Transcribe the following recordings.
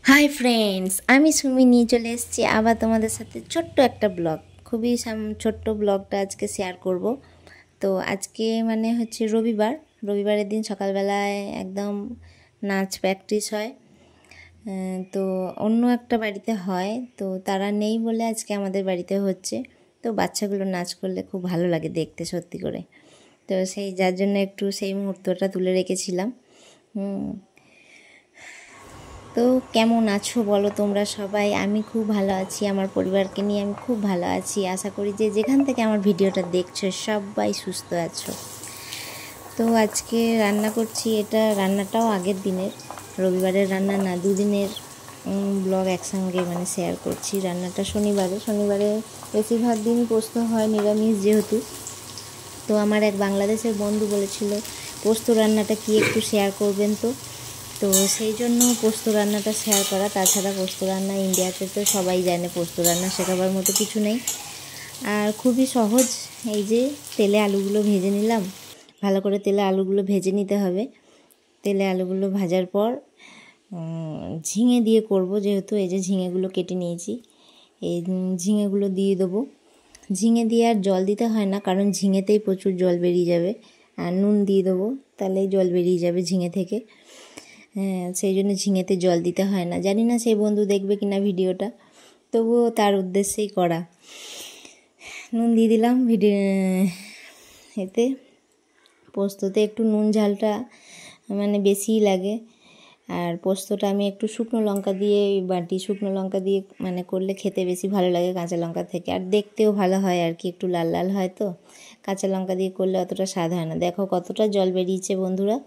Hi friends, আমি সুমি নিয়ে চলে এসেছি আবার তোমাদের সাথে ছোট্ট একটা ব্লগ। খুবই ছোট্ট ব্লগটা আজকে শেয়ার করব। তো আজকে মানে হচ্ছে রবিবারের দিন সকালবেলায় একদম নাচ প্র্যাকটিস হয়। তো অন্য একটা বাড়িতে হয়, তো তারা নেই বলে আজকে আমাদের বাড়িতে হচ্ছে। তো বাচ্চাগুলো নাচ করলে খুব ভালো লাগে দেখতে, সত্যি করে। তো যার জন্য একটু সেই মুহূর্তটা তুলে রেখেছিলাম। তো কেমন আছো বলো তোমরা সবাই? আমি খুব ভালো আছি, আমার পরিবারকে নিয়ে আমি খুব ভালো আছি। আশা করি যে যেখান থেকে আমার ভিডিওটা দেখছো সবাই সুস্থ আছো। তো আজকে রান্না করছি, এটা রান্নাটাও আগের দিনের, রবিবারের রান্না না, দুদিনের ব্লগ একসঙ্গে মানে শেয়ার করছি। রান্নাটা শনিবারে বেশিরভাগ দিনই পোস্ত হয়, নিরামিষ যেহেতু। তো আমার এক বাংলাদেশের বন্ধু বলেছিল পোস্ত রান্নাটা কি একটু শেয়ার করবেন। তো সেই জন্য পোস্ত রান্নাটা শেয়ার করা। তাছাড়া পোস্ত রান্না ইন্ডিয়াতে তো সবাই জানে, পোস্ত রান্না শেখাবার মতো কিছু নেই, আর খুবই সহজ। এই যে তেলে আলুগুলো ভেজে নিলাম, ভালো করে তেলে আলুগুলো ভেজে নিতে হবে। তেলে আলুগুলো ভাজার পর ঝিঙে দিয়ে করব, যেহেতু এই যে ঝিঙেগুলো কেটে নিয়েছি, এই ঝিঙেগুলো দিয়ে দেবো। ঝিঙে দিয়ে আর জল দিতে হয় না, কারণ ঝিঙেতেই প্রচুর জল বেরিয়ে যাবে। আর নুন দিয়ে দেবো, তাহলেই জল বেরিয়ে যাবে ঝিঙে থেকে। সেই জন্য ঝিঙেতে জল দিতে হয় না। জানি না সেই বন্ধু দেখবে কিনা ভিডিওটা, তবুও তার উদ্দেশ্যেই করা। নুন দিয়ে দিলাম এতে। পোস্ততে একটু নুন ঝালটা মানে বেশিই লাগে। আর পোস্তটা আমি একটু শুকনো লঙ্কা দিয়ে বাটি, শুকনো লঙ্কা দিয়ে মানে করলে খেতে বেশি ভালো লাগে কাঁচা লঙ্কা থেকে, আর দেখতেও ভালো হয় আর কি, একটু লাল লাল হয়। তো কাঁচা লঙ্কা দিয়ে করলে অতটা স্বাদ হয় না। দেখো কতটা জল বেরিয়েছে বন্ধুরা,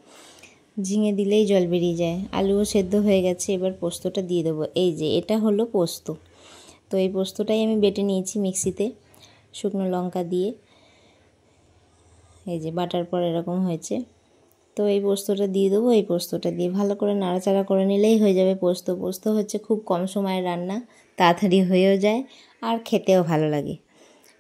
ঝিঙে দিলেই জল বেরিয়ে যায়। আলুও সেদ্ধ হয়ে গেছে, এবার পোস্তটা দিয়ে দেবো। এই যে এটা হলো পোস্ত। তো এই পোস্তটাই আমি বেটে নিয়েছি মিক্সিতে শুকনো লঙ্কা দিয়ে। এই যে বাটার পর এরকম হয়েছে। তো এই পোস্তটা দিয়ে দেবো। এই পোস্তটা দিয়ে ভালো করে নাড়াচাড়া করে নিলেই হয়ে যাবে পোস্ত। পোস্ত হচ্ছে খুব কম সময়ের রান্না, তাড়াতাড়ি হয়েও যায়, আর খেতেও ভালো লাগে।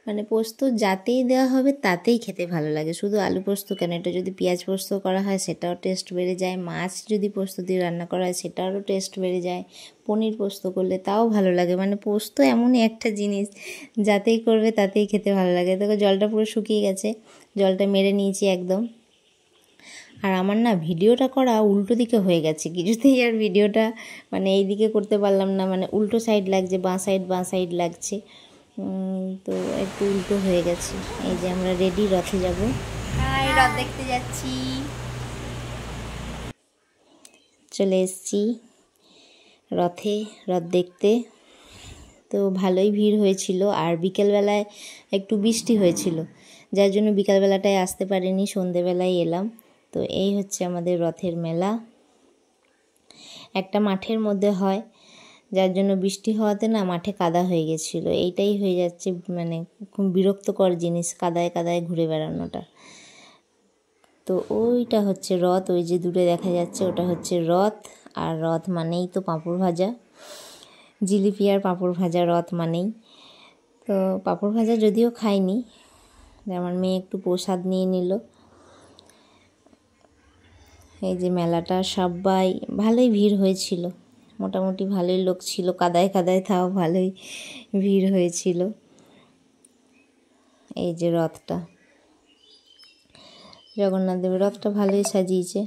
মানে পোস্ত যাতেই দেওয়া হবে তাতেই খেতে ভালো লাগে। শুধু আলু পোস্ত কেন, এটা যদি পেঁয়াজ পোস্ত করা হয় সেটাও টেস্ট বেড়ে যায়। মাছ যদি পোস্ত দিয়ে রান্না করা হয় সেটারও টেস্ট বেড়ে যায়। পনির পোস্ত করলে তাও ভালো লাগে। মানে পোস্ত এমনই একটা জিনিস, যাতেই করবে তাতেই খেতে ভালো লাগে। দেখো জলটা পুরো শুকিয়ে গেছে, জলটা মেরে নিয়েছি একদম। আর আমার না ভিডিওটা করা উল্টো দিকে হয়ে গেছে, কিছুতেই আর ভিডিওটা মানে এই দিকে করতে পারলাম না, মানে উল্টো সাইড লাগছে, বাঁ সাইড লাগছে। তো একটু উল্টো হয়ে গেছে। এই যে আমরা রেডি, রথে যাব। রথ দেখতে যাচ্ছি, চলে এসেছি রথে, রথ দেখতে। তো ভালোই ভিড় হয়েছিল, আর বিকেলবেলায় একটু বৃষ্টি হয়েছিল, যার জন্য বিকালবেলাটায় আসতে পারিনি, সন্ধেবেলায় এলাম। তো এই হচ্ছে আমাদের রথের মেলা, একটা মাঠের মধ্যে হয়, যার জন্য বৃষ্টি হওয়াতে না মাঠে কাদা হয়ে গেছিলো। এইটাই হয়ে যাচ্ছে মানে খুব বিরক্তকর জিনিস, কাদায় কাদায় ঘুরে বেড়ানোটা। তো ওইটা হচ্ছে রথ, ওই যে দূরে দেখা যাচ্ছে ওটা হচ্ছে রথ। আর রথ মানেই তো পাঁপড় ভাজা, জিলিপি আর পাঁপড় ভাজা রথ মানেই। তো পাঁপড় ভাজা যদিও খাইনি, আমার মেয়ে একটু প্রসাদ নিয়ে নিল। এই যে মেলাটা সবাই ভালোই ভিড় হয়েছিল, মোটামুটি ভালোই লোক ছিল, কাদায় কাদায় তাও ভালোই ভিড় হয়েছিল। এই যে রথটা, জগন্নাথ দেবের রথটা ভালোই সাজিয়েছে।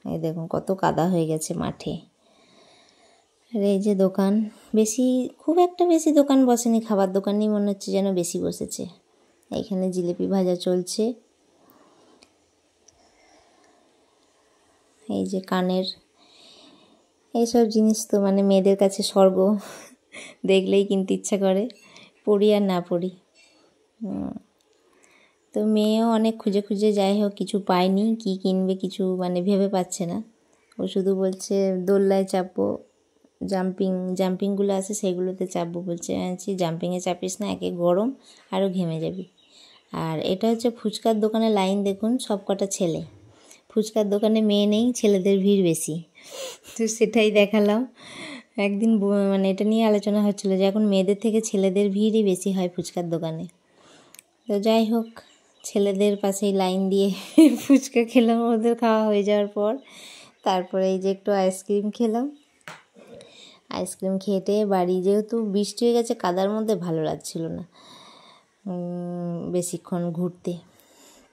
এই দেখুন কত কাদা হয়ে গেছে মাঠে। আর এই যে দোকান, খুব একটা বেশি দোকান বসেনি, খাবার দোকানই মনে হচ্ছে যেন বেশি বসেছে। এইখানে জিলিপি ভাজা চলছে। এই যে কানের এইসব জিনিস তো মানে মেয়েদের কাছে স্বর্গ, দেখলেই কিনতে ইচ্ছা করে, পড়ি আর না পড়ি। তো মেয়েও অনেক খুঁজে খুঁজে, যাই হোক কিছু পায়নি, কি কিনবে কিছু মানে ভেবে পাচ্ছে না। ও শুধু বলছে দোলনায় চাপবো, জাম্পিংগুলো আছে সেগুলোতে চাপবো বলছে। জাম্পিংয়ে চাপিস না, একে গরম আরও ঘেমে যাবি। আর এটা হচ্ছে ফুচকার দোকানে লাইন, দেখুন সব কটা ছেলে। ফুচকার দোকানে মেয়ে নেই, ছেলেদের ভিড় বেশি, তো সেটাই দেখালাম। একদিন মানে এটা নিয়ে আলোচনা হচ্ছিলো যে এখন মেয়েদের থেকে ছেলেদের ভিড়ই বেশি হয় ফুচকার দোকানে। তো যাই হোক, ছেলেদের পাশেই লাইন দিয়ে ফুচকা খেলাম, ওদের খাওয়া হয়ে যাওয়ার পর। তারপরে এই যে একটু আইসক্রিম খেলাম। আইসক্রিম খেতে বাড়ি, যেহেতু বৃষ্টি হয়ে গেছে কাদার মধ্যে, ভালো লাগছিল না বেশিক্ষণ ঘুরতে।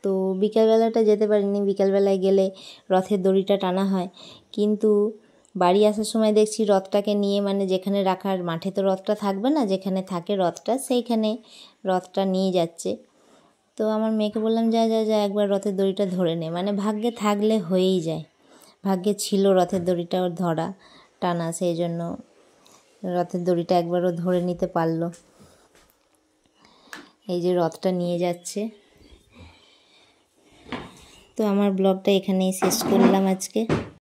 তো বিকালবেলাটা যেতে পারিনি। বিকালবেলায় গেলে রথের দড়িটা টানা হয়, কিন্তু বাড়ি আসার সময় দেখছি রথটাকে নিয়ে, মানে যেখানে রাখার, মাঠে তো রথটা থাকবে না, যেখানে থাকে রথটা সেইখানে রথটা নিয়ে যাচ্ছে। তো আমার মেয়েকে বললাম যা যা যা একবার রথের দড়িটা ধরে নে, মানে ভাগ্যে থাকলে হয়েই যায়। ভাগ্যে ছিল রথের দড়িটা ওর ধরা টানা, সেই জন্য রথের দড়িটা একবারও ধরে নিতে পারলো। এই যে রথটা নিয়ে যাচ্ছে। তো আমার ব্লগটা এখানেই শেষ করলাম আজকে।